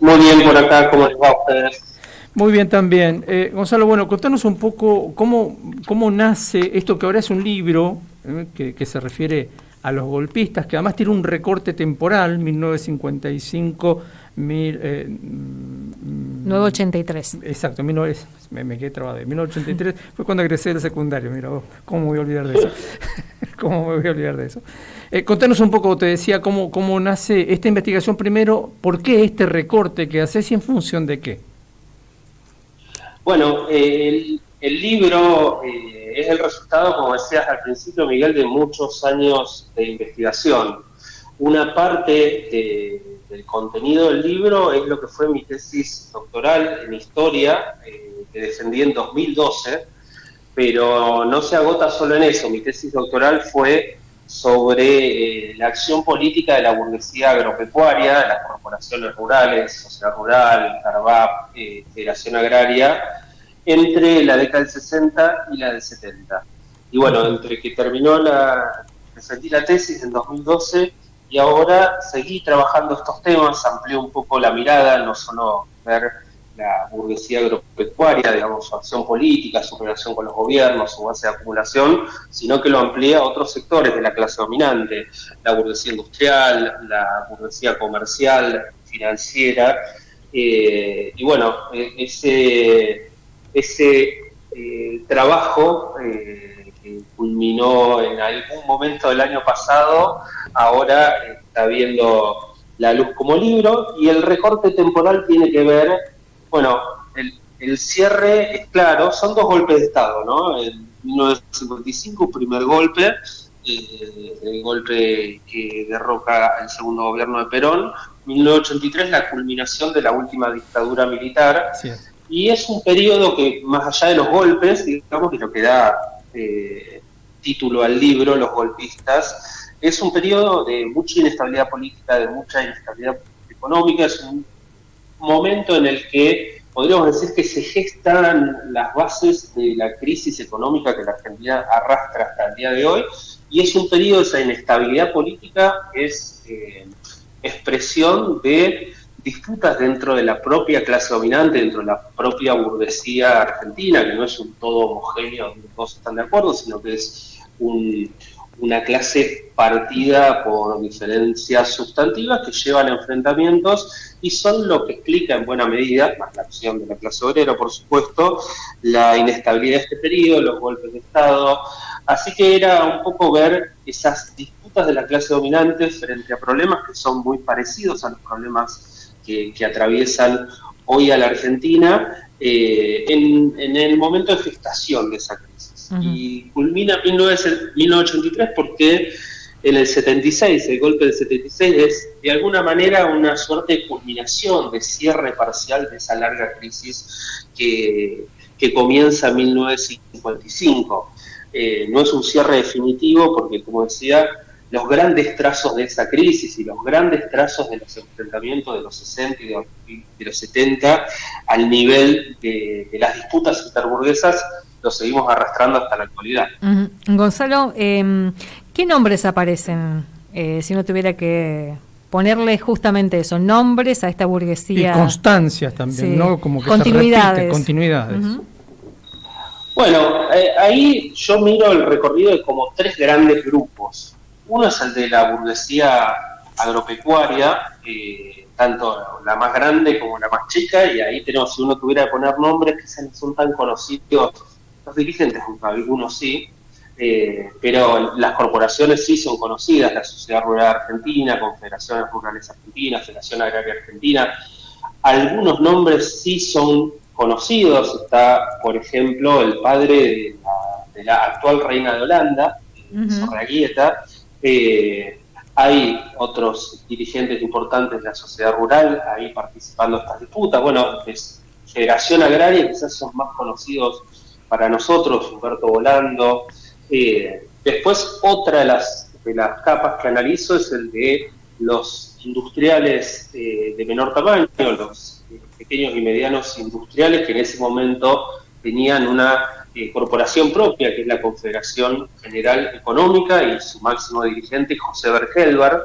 Muy bien por acá, ¿cómo les va a ustedes? Muy bien también. Gonzalo, bueno, contanos un poco cómo nace esto que ahora es un libro que se refiere a los golpistas, que además tiene un recorte temporal, 1955, 983. Exacto, me quedé trabado. 1983 fue cuando egresé del secundario, mira vos, ¿cómo me voy a olvidar de eso? ¿Cómo me voy a olvidar de eso? Contanos un poco, te decía, cómo nace esta investigación primero, por qué este recorte que haces y en función de qué. Bueno, el libro es el resultado, como decías al principio, Miguel, de muchos años de investigación. Una parte del contenido del libro es lo que fue mi tesis doctoral en historia, que defendí en 2012, pero no se agota solo en eso. Mi tesis doctoral fue sobre la acción política de la burguesía agropecuaria, de las corporaciones rurales, Sociedad Rural, Carvap, Federación Agraria, entre la década del 60 y la del 70. Y bueno, entre que defendí la tesis en 2012 y ahora seguí trabajando estos temas, amplié un poco la mirada, no solo ver la burguesía agropecuaria, digamos, su acción política, su relación con los gobiernos, su base de acumulación, sino que lo amplía a otros sectores de la clase dominante, la burguesía industrial, la burguesía comercial, financiera, y bueno, ese trabajo que culminó en algún momento del año pasado, ahora está viendo la luz como libro, y el recorte temporal tiene que ver, bueno, el cierre es claro, son dos golpes de Estado, ¿no? En 1955, primer golpe, el golpe que derroca el segundo gobierno de Perón, 1983, la culminación de la última dictadura militar, Sí. y es un periodo que, más allá de los golpes, digamos que lo que da título al libro, Los golpistas, es un periodo de mucha inestabilidad política, de mucha inestabilidad económica, es un momento en el que podríamos decir que se gestan las bases de la crisis económica que la Argentina arrastra hasta el día de hoy, y es un periodo de esa inestabilidad política, es expresión de disputas dentro de la propia clase dominante, dentro de la propia burguesía argentina, que no es un todo homogéneo donde todos están de acuerdo, sino que es una clase partida por diferencias sustantivas que llevan a enfrentamientos y son lo que explica en buena medida, más la acción de la clase obrera, por supuesto, la inestabilidad de este periodo, los golpes de Estado. Así que era un poco ver esas disputas de la clase dominante frente a problemas que son muy parecidos a los problemas que atraviesan hoy a la Argentina en el momento de gestación de esa crisis. Uh-huh. Y culmina en 1983 porque en el 76, el golpe del 76 es de alguna manera una suerte de culminación, de cierre parcial de esa larga crisis que comienza en 1955. No es un cierre definitivo porque, como decía, los grandes trazos de esa crisis y los grandes trazos de los enfrentamientos de los 60 y de los 70 al nivel de las disputas interburguesas los seguimos arrastrando hasta la actualidad. Uh-huh. Gonzalo, ¿qué nombres aparecen si uno tuviera que ponerle justamente eso, nombres a esta burguesía? Y constancias también, sí, ¿no? Como que continuidades. Se repite, continuidades. Uh-huh. Bueno, ahí yo miro el recorrido de como tres grandes grupos. Uno es el de la burguesía agropecuaria, tanto la más grande como la más chica, y ahí tenemos, si uno tuviera que poner nombres, quizás no son tan conocidos los dirigentes, algunos sí, pero las corporaciones sí son conocidas, la Sociedad Rural Argentina, Confederaciones Rurales Argentinas, Federación Agraria Argentina. Algunos nombres sí son conocidos, está, por ejemplo, el padre de la actual reina de Holanda, Zorreguieta. Hay otros dirigentes importantes de la sociedad rural ahí participando en estas disputas. Bueno, Federación Agraria quizás son más conocidos para nosotros, Humberto Volando. Después, otra de las capas que analizo es el de los industriales de menor tamaño, los pequeños y medianos industriales que en ese momento tenían una corporación propia, que es la Confederación General Económica, y su máximo dirigente, José Bergelbar,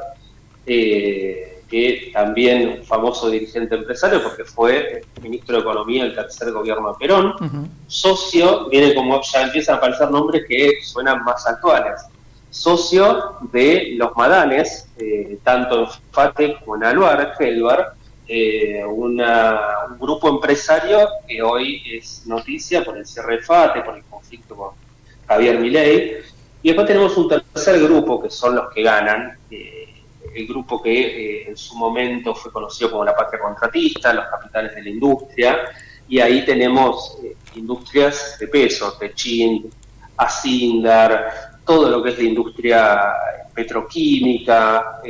que también un famoso dirigente empresario, porque fue ministro de Economía del tercer gobierno de Perón. Socio, viene como ya empiezan a aparecer nombres que suenan más actuales. Socio de los Madanes, tanto en FATE como en Alvar, Gelbar, un grupo empresario que hoy es noticia por el cierre de FATE, por el conflicto con Javier Milei. Y después tenemos un tercer grupo, que son los que ganan, el grupo que en su momento fue conocido como la patria contratista, los capitanes de la industria, y ahí tenemos industrias de peso, Techint, Asindar, todo lo que es la industria petroquímica,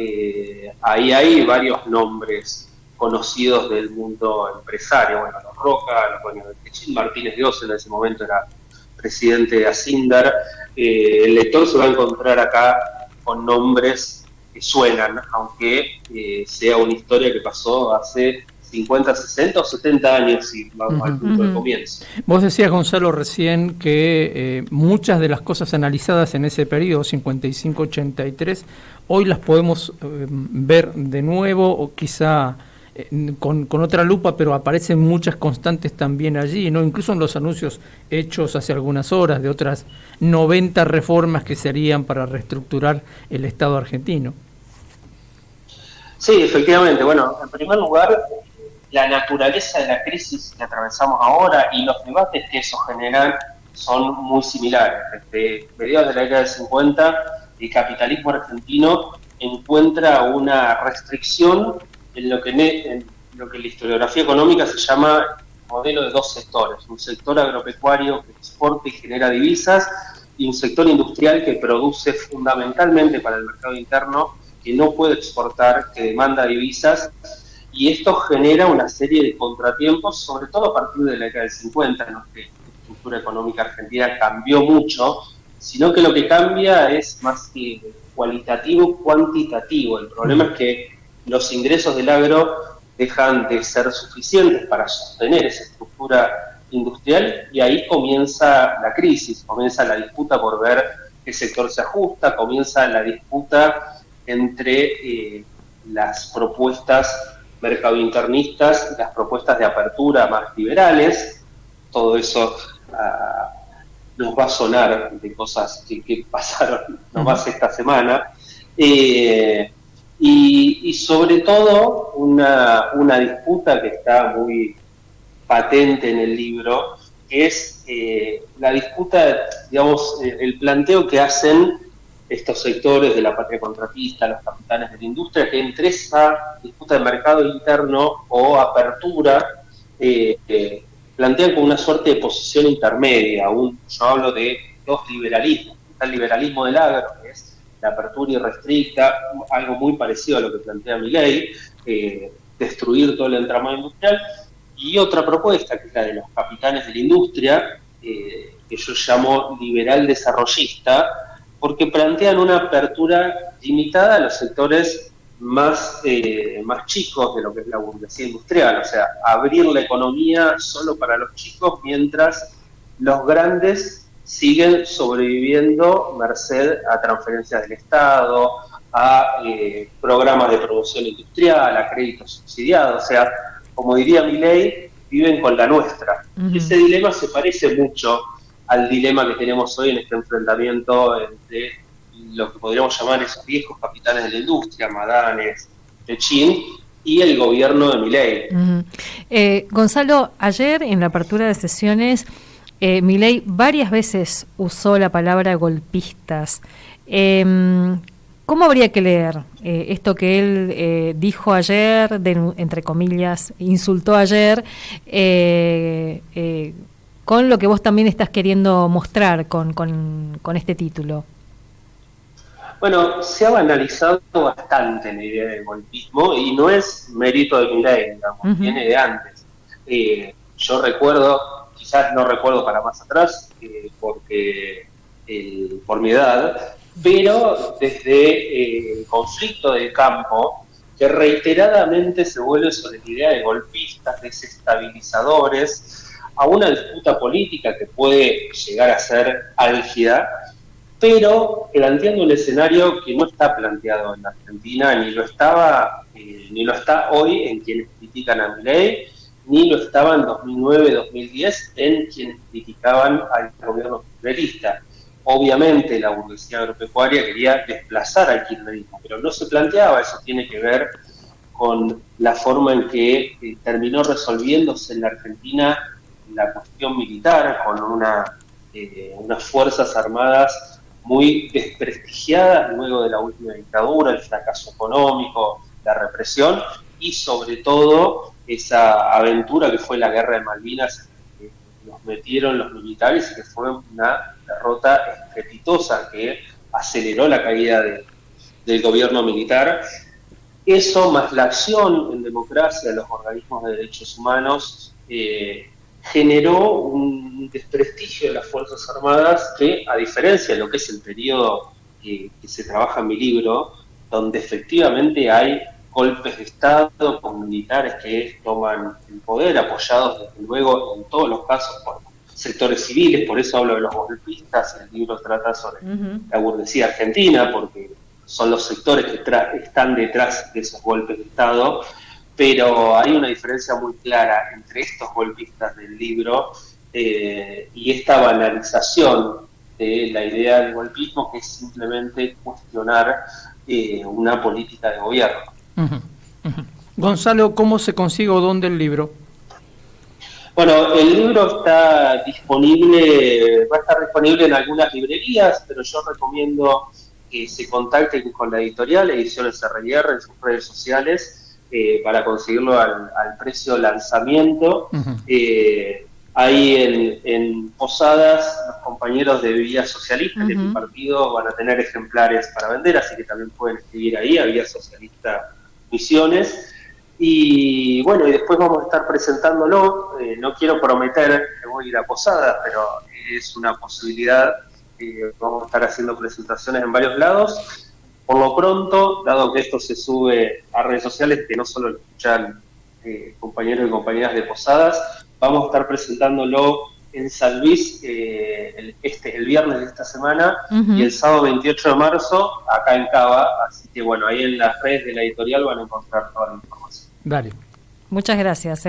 ahí hay varios nombres conocidos del mundo empresario, bueno, los Roca, los dueños de Techint, Martínez de Oz en ese momento era presidente de Asindar. El lector se va a encontrar acá con nombres que suenan, aunque sea una historia que pasó hace 50, 60 o 70 años, si vamos al punto de comienzo. Vos decías, Gonzalo, recién que muchas de las cosas analizadas en ese periodo, 55-83, hoy las podemos ver de nuevo, o quizá con otra lupa, pero aparecen muchas constantes también allí, ¿no? Incluso en los anuncios hechos hace algunas horas de otras 90 reformas que se harían para reestructurar el Estado argentino. Sí, efectivamente. Bueno, en primer lugar, la naturaleza de la crisis que atravesamos ahora y los debates que eso generan son muy similares. Desde mediados de la década del 50, el capitalismo argentino encuentra una restricción en lo que en la historiografía económica se llama modelo de dos sectores: un sector agropecuario que exporta y genera divisas, y un sector industrial que produce fundamentalmente para el mercado interno, que no puede exportar, que demanda divisas, y esto genera una serie de contratiempos, sobre todo a partir de la década del 50, en los que la estructura económica argentina cambió mucho, sino que lo que cambia es más que cualitativo, cuantitativo. El problema es que los ingresos del agro dejan de ser suficientes para sostener esa estructura industrial, y ahí comienza la crisis, comienza la disputa por ver qué sector se ajusta, comienza la disputa entre las propuestas mercadointernistas y las propuestas de apertura más liberales. Todo eso nos va a sonar de cosas que pasaron nomás esta semana. Y sobre todo una disputa que está muy patente en el libro, que es la disputa, digamos, el planteo que hacen estos sectores de la patria contratista, los capitanes de la industria, que entre esa disputa de mercado interno o apertura plantean como una suerte de posición intermedia. Yo hablo de dos liberalismos. Está el liberalismo del agro, que es la apertura irrestricta, algo muy parecido a lo que plantea Milei, destruir todo el entramado industrial, y otra propuesta, que es la de los capitanes de la industria, que yo llamo liberal desarrollista, porque plantean una apertura limitada a los sectores más chicos de lo que es la burguesía industrial, o sea, abrir la economía solo para los chicos, mientras los grandes siguen sobreviviendo merced a transferencias del Estado, a programas de producción industrial, a créditos subsidiados. O sea, como diría Milei, viven con la nuestra. Ese dilema se parece mucho al dilema que tenemos hoy en este enfrentamiento entre lo que podríamos llamar esos viejos capitanes de la industria, Madanes, Techint, y el gobierno de Milei. Gonzalo, ayer en la apertura de sesiones, Milei varias veces usó la palabra golpistas. ¿Cómo habría que leer esto que él dijo ayer, entre comillas, insultó ayer, con lo que vos también estás queriendo mostrar con este título? Bueno, se ha banalizado bastante la idea del golpismo, y no es mérito de Milei, digamos, viene de antes. Yo recuerdo, quizás no recuerdo para más atrás, porque por mi edad, pero desde el conflicto del campo, que reiteradamente se vuelve sobre la idea de golpistas, desestabilizadores, a una disputa política que puede llegar a ser álgida, pero planteando un escenario que no está planteado en la Argentina, ni lo está hoy en quienes critican a Milei, ni lo estaba en 2009-2010 en quienes criticaban al gobierno kirchnerista. Obviamente la burguesía agropecuaria quería desplazar al kirchnerismo, pero no se planteaba, eso tiene que ver con la forma en que terminó resolviéndose en la Argentina la cuestión militar, con unas fuerzas armadas muy desprestigiadas luego de la última dictadura, el fracaso económico, la represión y sobre todo esa aventura que fue la Guerra de Malvinas, en que nos metieron los militares y que fue una derrota estrepitosa que aceleró la caída del gobierno militar. Eso, más la acción en democracia de los organismos de derechos humanos, generó un desprestigio de las Fuerzas Armadas que, a diferencia de lo que es el periodo que se trabaja en mi libro, donde efectivamente hay golpes de Estado con militares que toman el poder, apoyados desde luego en todos los casos por sectores civiles, por eso hablo de los golpistas, el libro trata sobre la burguesía argentina, porque son los sectores que están detrás de esos golpes de Estado, pero hay una diferencia muy clara entre estos golpistas del libro y esta banalización de la idea del golpismo, que es simplemente cuestionar una política de gobierno. Gonzalo, ¿cómo se consigue o dónde el libro? Bueno, el libro va a estar disponible en algunas librerías, pero yo recomiendo que se contacten con la editorial Ediciones R&R en sus redes sociales para conseguirlo al precio lanzamiento. Ahí en Posadas, los compañeros de Vía Socialista de mi partido van a tener ejemplares para vender, así que también pueden escribir ahí a Vía Socialista Misiones. Y bueno, y después vamos a estar presentándolo. No quiero prometer que voy a ir a Posadas, pero es una posibilidad. Vamos a estar haciendo presentaciones en varios lados. Por lo pronto, dado que esto se sube a redes sociales, que no solo lo escuchan compañeros y compañeras de Posadas, vamos a estar presentándolo en San Luis el viernes de esta semana y el sábado 28 de marzo acá en Cava. Así que bueno, ahí en las redes de la editorial van a encontrar toda la información. Dale. Muchas gracias.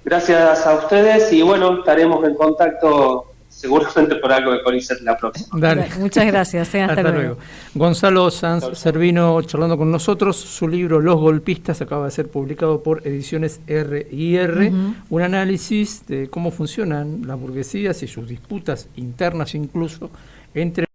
Gracias a ustedes y bueno, estaremos en contacto seguramente por algo de CONICET la próxima. Dale. Muchas gracias. Hasta luego. Gonzalo Sanz Servino charlando con nosotros. Su libro Los Golpistas acaba de ser publicado por Ediciones R&R. Un análisis de cómo funcionan las burguesías y sus disputas internas incluso entre